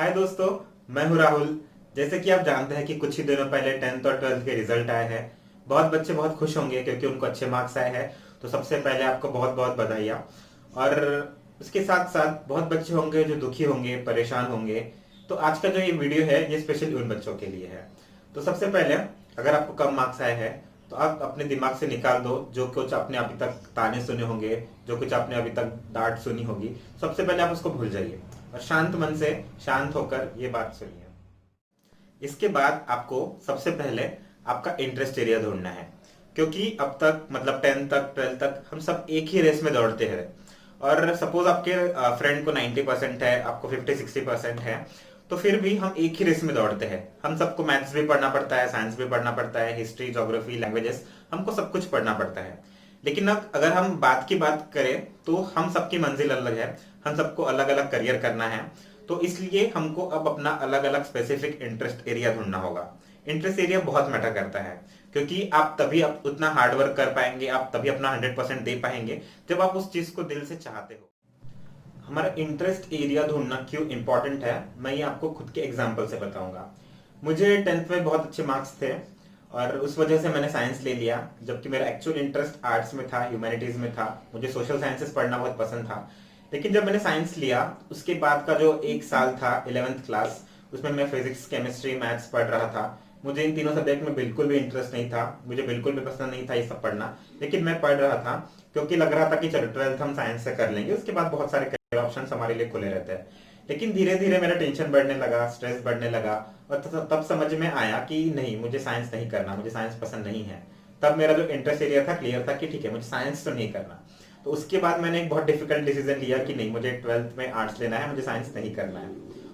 हाय दोस्तों, मैं हूं राहुल। जैसे कि आप जानते हैं कि कुछ ही दिनों पहले 10th और 12th के रिजल्ट आए हैं। बहुत बच्चे बहुत खुश होंगे क्योंकि उनको अच्छे मार्क्स आए हैं। तो सबसे पहले आपको बहुत बहुत बधाइयाँ। और उसके साथ साथ बहुत बच्चे होंगे जो दुखी होंगे, परेशान होंगे। तो आज का जो ये वीडियो है ये स्पेशल उन बच्चों के लिए है। तो सबसे पहले, अगर आपको कम मार्क्स आए हैं तो आप अपने दिमाग से निकाल दो जो कुछ आपने अभी तक ताने सुने होंगे, जो कुछ आपने अभी तक डांट सुनी होगी। सबसे पहले आप उसको भूल जाइए और शांत मन से, शांत होकर ये बात सुनिए। इसके बाद आपको सबसे पहले आपका इंटरेस्ट एरिया ढूंढना है। क्योंकि अब तक मतलब 10th तक 12th तक हम सब एक ही रेस में दौड़ते हैं। और सपोज आपके फ्रेंड को 90% है, आपको 50-60% है, तो फिर भी हम एक ही रेस में दौड़ते हैं। हम सबको मैथ्स भी पढ़ना पड़ता है, साइंस भी पढ़ना पड़ता है, हिस्ट्री, ज्योग्राफी, लैंग्वेजेस, हमको सब कुछ पढ़ना पड़ता है। लेकिन अब अगर हम बात की बात करें तो हम सबकी मंजिल अलग है। हम सबको अलग अलग करियर करना है। तो इसलिए हमको अब अपना अलग अलग स्पेसिफिक इंटरेस्ट एरिया ढूंढना होगा। इंटरेस्ट एरिया बहुत मैटर करता है। क्योंकि आप तभी आप उतना हार्ड वर्क कर पाएंगे, आप तभी अपना 100% दे पाएंगे जब आप उस चीज को दिल से चाहते हो। हमारा इंटरेस्ट एरिया ढूंढना क्यों इंपॉर्टेंट है, मैं ये आपको खुद के एग्जाम्पल से बताऊंगा। मुझे 10th में बहुत अच्छे मार्क्स थे और उस वजह से मैंने साइंस ले लिया, जबकि मेरा एक्चुअल इंटरेस्ट आर्ट्स में था, ह्यूमैनिटीज में था। मुझे सोशल साइंसेस पढ़ना बहुत पसंद था। लेकिन जब मैंने साइंस लिया, उसके बाद का जो एक साल था 11th क्लास, उसमें मैं फिजिक्स, केमिस्ट्री, मैथ्स पढ़ रहा था। मुझे इन तीनों सब्जेक्ट में बिल्कुल भी इंटरेस्ट नहीं था, मुझे बिल्कुल भी पसंद नहीं था ये सब पढ़ना। लेकिन मैं पढ़ रहा था क्योंकि लग रहा था कि चलो 12th हम साइंस से कर लेंगे, उसके बाद बहुत सारे करियर ऑप्शन हमारे लिए खुले रहते हैं। लेकिन धीरे धीरे मेरा टेंशन बढ़ने लगा, स्ट्रेस बढ़ने लगा। और तब समझ में आया कि नहीं, मुझे साइंस नहीं करना, मुझे साइंस पसंद नहीं है। तब मेरा जो इंटरेस्ट एरिया था क्लियर था कि ठीक है, मुझे साइंस तो नहीं करना। तो उसके बाद मैंने एक बहुत डिफिकल्ट डिसीजन लिया कि नहीं, मुझे 12th में आर्ट्स लेना है, मुझे साइंस नहीं करना है।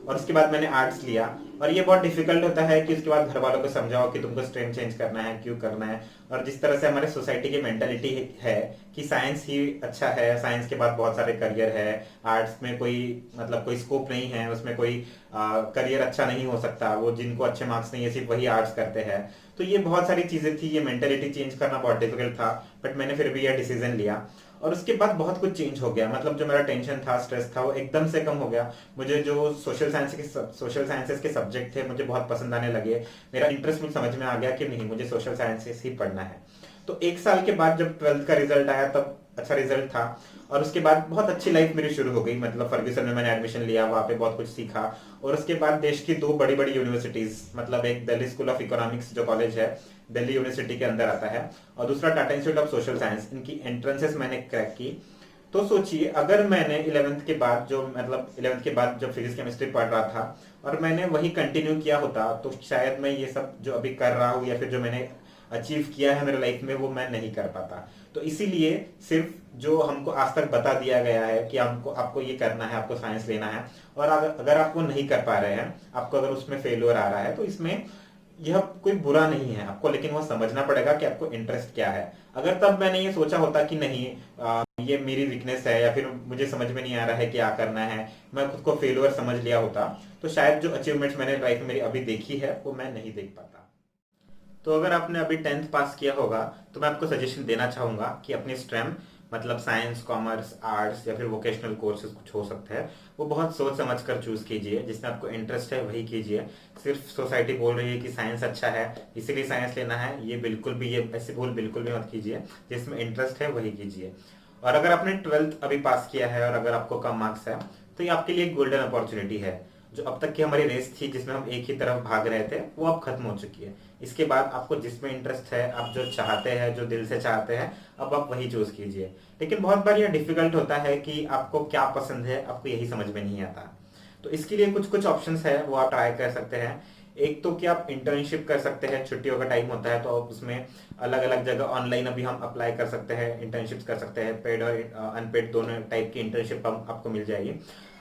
और उसके बाद मैंने आर्ट्स लिया। और ये बहुत डिफिकल्ट होता है कि उसके बाद घर वालों को समझाओ कि तुमको स्ट्रीम चेंज करना है, क्यों करना है। और जिस तरह से हमारे सोसाइटी की मेंटालिटी है कि साइंस ही अच्छा है, साइंस के बाद बहुत सारे करियर है, आर्ट्स में कोई मतलब कोई स्कोप नहीं है, उसमें कोई करियर अच्छा नहीं हो सकता, वो जिनको अच्छे मार्क्स नहीं है सिर्फ वही आर्ट्स करते हैं। तो ये बहुत सारी चीजें थी, ये मेंटेलिटी चेंज करना बहुत डिफिकल्ट था। बट मैंने फिर भी यह डिसीजन लिया। और उसके बाद बहुत कुछ चेंज हो गया, मतलब जो मेरा टेंशन था, स्ट्रेस था, वो एकदम से कम हो गया। मुझे जो सोशल साइंसेस के सब्जेक्ट थे मुझे बहुत पसंद आने लगे। मेरा इंटरेस्ट मुझे समझ में आ गया कि नहीं, मुझे सोशल साइंसेस ही पढ़ना है। तो एक साल के बाद जब 12th का रिजल्ट आया तब अच्छा रिजल्ट था। और उसके बाद बहुत अच्छी लाइफ मेरी शुरू हो गई, मतलब फर्ग्यूसन में मैंने एडमिशन लिया, वहाँ पे बहुत कुछ सीखा। और उसके बाद देश की दो बड़ी बड़ी यूनिवर्सिटीज, मतलब एक दिल्ली स्कूल ऑफ इकोनॉमिक्स जो कॉलेज है, दिल्ली यूनिवर्सिटी के अंदर आता है, और दूसरा Tata institute of social science, इनकी एंट्रेंसेस मैंने क्रैक की। तो सोचिए, अगर मैंने 11th के बाद जो मतलब 11th के बाद जब फिजिक्स केमिस्ट्री पढ़ रहा था और मैंने वही कंटिन्यू किया होता, तो शायद मैं ये सब जो अभी कर रहा हूँ या फिर जो मैंने अचीव किया है मेरे लाइफ में, वो मैं नहीं कर पाता। तो इसीलिए सिर्फ जो हमको आज तक बता दिया गया है कि हमको आपको ये करना है, आपको साइंस लेना है, और अगर आप वो नहीं कर पा रहे हैं, आपको अगर उसमें फेल्योर आ रहा है, तो इसमें यह कोई बुरा नहीं है आपको, लेकिन वो समझना पड़ेगा कि आपको इंटरेस्ट क्या है। अगर तब मैंने ये सोचा होता कि नहीं, ये मेरी वीकनेस है या फिर मुझे समझ में नहीं आ रहा है क्या करना है, मैं खुद को फेलियर समझ लिया होता, तो शायद जो अचीवमेंट्स मैंने लाइफ में मेरी अभी देखी है वो मैं नहीं देख पाता। तो अगर आपने अभी 10th पास किया होगा तो मैं आपको सजेशन देना चाहूंगा कि अपनी स्ट्रीम, मतलब साइंस, कॉमर्स, आर्ट्स या फिर वोकेशनल कोर्सेज कुछ हो सकते हैं, वो बहुत सोच समझ कर चूज कीजिए। जिसमें आपको इंटरेस्ट है वही कीजिए। सिर्फ सोसाइटी बोल रही है कि साइंस अच्छा है इसीलिए साइंस लेना है, ये बिल्कुल भी, ये ऐसे भूल बिल्कुल भी मत कीजिए। जिसमें इंटरेस्ट है वही कीजिए। और अगर आपने 12th अभी पास किया है और अगर आपको कम मार्क्स है, तो ये आपके लिए एक गोल्डन अपॉर्चुनिटी है। जो अब तक की हमारी रेस थी जिसमें हम एक ही तरफ भाग रहे थे, वो अब खत्म हो चुकी है। इसके बाद आपको जिसमें इंटरेस्ट है, आप जो चाहते हैं, जो दिल से चाहते हैं, अब आप वही चूज कीजिए। लेकिन बहुत बार यह डिफिकल्ट होता है कि आपको क्या पसंद है, आपको यही समझ में नहीं आता। तो इसके लिए कुछ कुछ ऑप्शंस है, वो आप ट्राई कर सकते हैं। एक तो कि आप इंटर्नशिप कर सकते हैं, छुट्टियों का टाइम होता है तो आप उसमें अलग अलग जगह ऑनलाइन अभी हम अप्लाई कर सकते हैं, इंटर्नशिप्स कर सकते हैं। पेड और अनपेड दोनों टाइप की इंटर्नशिप आपको मिल जाएगी।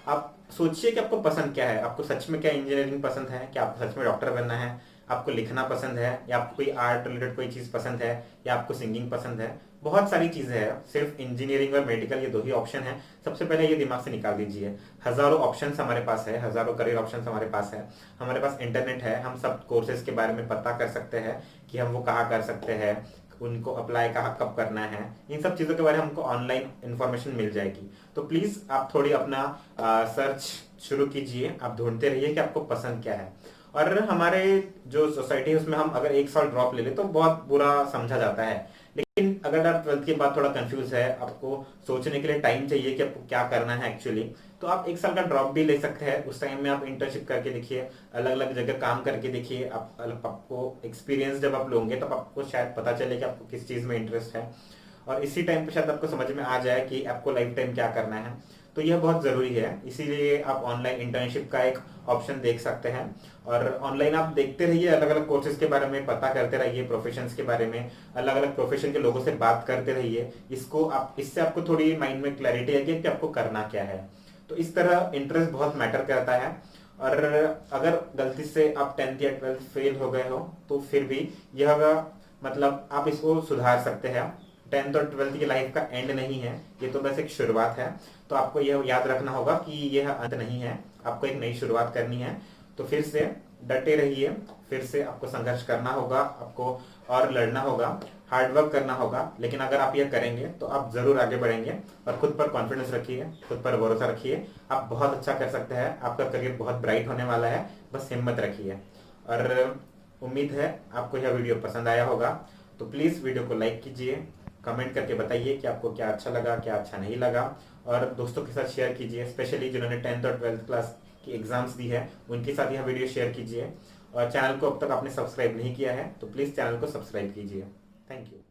आप सोचिए कि आपको पसंद क्या है, आपको सच में क्या इंजीनियरिंग पसंद है, क्या आपको सच में डॉक्टर बनना है, आपको लिखना पसंद है, या आपको कोई आर्ट रिलेटेड कोई चीज पसंद है, या आपको सिंगिंग पसंद है। बहुत सारी चीजें हैं, सिर्फ इंजीनियरिंग और मेडिकल ये दो ही ऑप्शन है। सबसे पहले ये दिमाग से निकाल दीजिए। हजारों ऑप्शन हमारे पास है, हजारों करियर ऑप्शन हमारे पास है। हमारे पास इंटरनेट है, हम सब कोर्सेज के बारे में पता कर सकते हैं कि हम वो कहाँ कर सकते हैं, उनको अप्लाई कहाँ कब करना है, इन सब चीज़ों के बारे में हमको ऑनलाइन इन्फॉर्मेशन मिल जाएगी। तो प्लीज़ आप थोड़ी अपना सर्च शुरू कीजिए, आप ढूंढते रहिए कि आपको पसंद क्या है। और हमारे जो सोसाइटी है उसमें हम अगर एक साल ड्रॉप ले ले तो बहुत बुरा समझा जाता है, लेकिन अगर आप 12th के बाद थोड़ा कंफ्यूज है, आपको सोचने के लिए टाइम चाहिए कि आपको क्या करना है एक्चुअली, तो आप एक साल का ड्रॉप भी ले सकते हैं। उस टाइम में आप इंटर्नशिप करके देखिए, अलग अलग जगह काम करके देखिए, आपको एक्सपीरियंस जब आप लोगे तब आपको शायद पता चले कि आपको किस चीज़ में इंटरेस्ट है, और इसी टाइम पे शायद आपको समझ में आ जाए कि आपको लाइफ टाइम क्या करना है। तो यह बहुत ज़रूरी है, इसीलिए आप ऑनलाइन इंटर्नशिप का एक ऑप्शन देख सकते हैं। और ऑनलाइन आप देखते रहिए, अलग अलग कोर्सेज के बारे में पता करते रहिए, प्रोफेशंस के बारे में, अलग अलग प्रोफेशन के लोगों से बात करते रहिए। इससे आपको थोड़ी माइंड में क्लैरिटी आएगी कि आपको करना क्या है। तो इस तरह इंटरेस्ट बहुत मैटर करता है। और अगर गलती से आप 10th या 12th फेल हो गए हो तो फिर भी यह मतलब आप इसको सुधार सकते हैं। 10th और 12th की लाइफ का एंड नहीं है, ये तो बस एक शुरुआत है। तो आपको यह याद रखना होगा कि यह अंत नहीं है, आपको एक नई शुरुआत करनी है। तो फिर से डटे रहिए, फिर से आपको संघर्ष करना होगा, आपको और लड़ना होगा, हार्डवर्क करना होगा। लेकिन अगर आप यह करेंगे तो आप जरूर आगे बढ़ेंगे। और खुद पर कॉन्फिडेंस रखिए, खुद पर भरोसा रखिए, आप बहुत अच्छा कर सकते हैं, आपका करियर बहुत ब्राइट होने वाला है, बस हिम्मत रखिए। और उम्मीद है आपको यह वीडियो पसंद आया होगा। तो प्लीज़ वीडियो को लाइक कीजिए, कमेंट करके बताइए कि आपको क्या अच्छा लगा, क्या अच्छा नहीं लगा, और दोस्तों के साथ शेयर कीजिए, स्पेशली जिन्होंने 10th और 12th क्लास की एग्जाम्स दी है उनके साथ यह वीडियो शेयर कीजिए। और चैनल को अब तक आपने सब्सक्राइब नहीं किया है तो प्लीज़ चैनल को सब्सक्राइब कीजिए। Thank you.